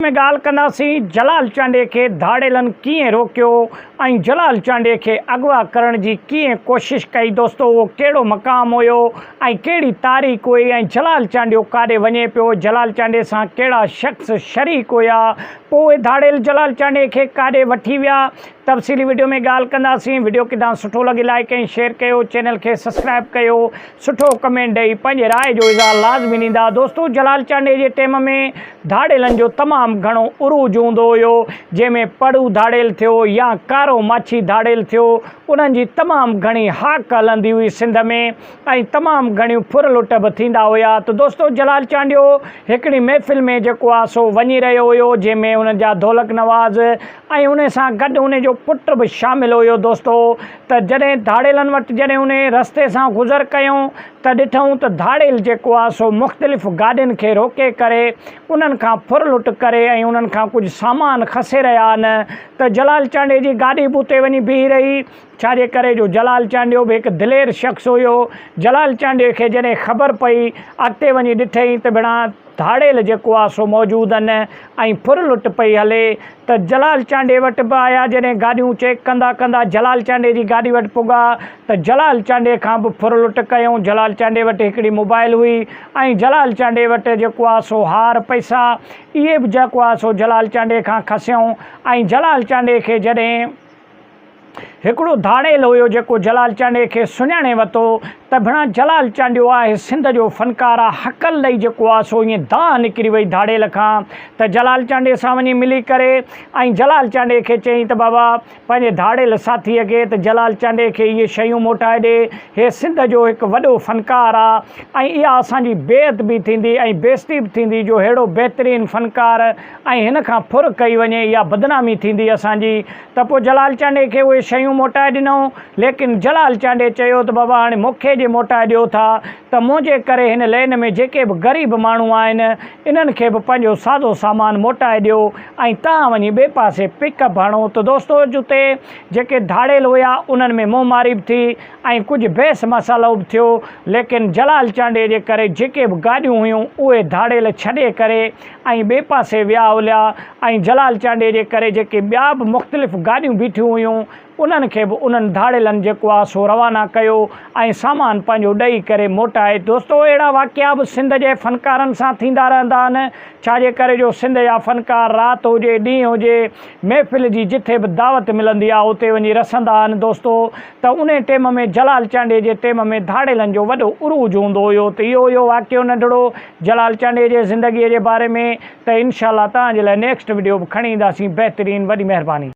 में ॻाल्हि कंदासीं जलाल चांडे खे धाड़ेलनि कीअं रोकियो ऐं जलाल चांडे खे अगवा करण जी कीअं कोशिशि कई। दोस्तो उहो कहिड़ो मक़ाम हुयो ऐं कहिड़ी तारीख़ हुई ऐं जलाल चांडियो काॾे वञे पियो, जलाल चांडे सां कहिड़ा शख़्स शरीक हुया, पोइ धाड़ेल जलाल चांडे खे काॾे वठी विया। तफ़सीली वीडियो में ॻाल्हि कंदासीं। वीडियो किथां सुठो लॻे लाइक ऐं शेयर कयो, चैनल खे सब्सक्राइब कयो, सुठो कमेंट ॾेई पंहिंजे राय जो इज़हार लाज़मी ॾींदा। दोस्तो जलाल चांडे जे टाइम में धाड़ेलनि जो तमामु घणो उरूज हूंदो हुयो, जंहिंमें पड़ू धाड़ेल थियो या कारो माछी धाड़ेल थियो, उन्हनि जी तमामु घणी हाक हलंदी हुई सिंध में ऐं तमामु घणियूं फुर लुट बि थींदा हुया। त दोस्तो जलाल चांडियो हिकिड़ी महफ़िल में जेको आहे सो वञी रहियो हुयो, जंहिंमें उन जा ढोलक नवाज़ ऐं उन सां गॾु उन जो पुटु बि शामिलु हुयो। दोस्तो त जॾहिं धाड़ेलनि वटि जॾहिं उन रस्ते सां गुज़र कयूं त ॾिठूं त धाड़ेल जेको आहे सो मुख़्तलिफ़ गाॾियुनि खे रोके करे उन्हनि खां फुर लुट करे ऐं उन्हनि खां कुझु सामान खसे रहिया आहिनि। त जलाल चांडे जी गाॾी बि उते वञी बीही रही, छाजे करे जो जलाल चांडियो बि हिकु दिलेर शख़्स हुयो। जलाल चांडे खे जॾहिं ख़बर पई, अॻिते वञी ॾिठईं त भेणा धाड़ेल जेको आहे सो मौजूदु आहिनि ऐं फुर लुट पई हले, त जलाल चांडे वटि बि आया। जॾहिं गाॾियूं चेक कंदा कंदा जलाल चांडे जी गाॾी वटि पुॻा त जलाल चांडे खां बि फुर लुट कयूं। जलाल चांडे वटि हिकिड़ी मोबाइल हुई ऐं जलाल चांडे वटि जेको आहे सो हार पैसा इहे बि जेको आहे सो जलाल चांडे खां खसियूं। ऐं जलाल चांडे खे जॾहिं हिकिड़ो धाड़ेल हुयो जेको जलाल चांडे खे सुञाणे वरितो त भेणा जलाल चांडियो आहे सिंध जो फ़नकार आहे, हकल ॾेई जेको आहे सो ईअं दाह निकिरी वई धाड़ेल खां। त जलाल चांडे सां वञी मिली करे ऐं जलाल चांडे खे चयईं त बाबा पंहिंजे धाड़ेल साथीअ खे त जलाल चांडे खे इहे शयूं मोटाए ॾे, हे सिंध जो हिकु वॾो फ़नकार आहे ऐं इहा असांजी बेइज़त बि थींदी ऐं बेइज़ती बि थींदी जो अहिड़ो बहितरीनु फ़नकार ऐं हिन खां फुर कई वञे, इहा बदनामी थींदी असांजी। त पोइ जलाल चांडे खे उहे शयूं मोटाए ॾिनऊं, लेकिन जलाल चांडे चयो त बाबा हाणे मूंखे जे मोटाए ॾियो था त मुंहिंजे करे हिन लेन में जेके बि ग़रीब माण्हू आहिनि इन्हनि खे बि पंहिंजो सादो सामान मोटाए ॾियो ऐं तव्हां वञी ॿिए पासे पिकअप हणो। त दोस्तो जिते जेके धाड़ेल हुया उन्हनि में मुंहमारी बि थी ऐं कुझु बहस मसालो बि थियो, लेकिन जलाल चांडे जे करे जेके बि गाॾियूं हुयूं उहे धाड़ेल छॾे करे ऐं ॿिए पासे विया हुया ऐं जलाल चांडे जे करे जेके ॿिया बि मुख़्तलिफ़ गाॾियूं बीठियूं हुयूं उन्हनि खे बि उन्हनि धाड़ेलनि जेको आहे सो रवाना कयो ऐं सामान पंहिंजो ॾेई करे मोटाए। दोस्तो अहिड़ा वाक़िया बि सिंध जे फ़नकारनि सां थींदा रहंदा आहिनि, छाजे करे जो सिंध जा फ़नकार राति हुजे ॾींहुं हुजे महफ़िल जी जिथे बि दावत मिलंदी आहे उते वञी रसंदा आहिनि। दोस्तो त उन टाइम में जलाल चांडे जे टाइम में धाड़ेलनि जो वॾो उरूज हूंदो हुयो। त इहो हुयो वाक़ियो नंढिड़ो जलाल चांडे जे ज़िंदगीअ जे बारे में। त इनशाअल्लाह तव्हांजे लाइ नेक्स्ट वीडियो बि खणी ईंदासीं। बहितरीनु, वॾी महिरबानी।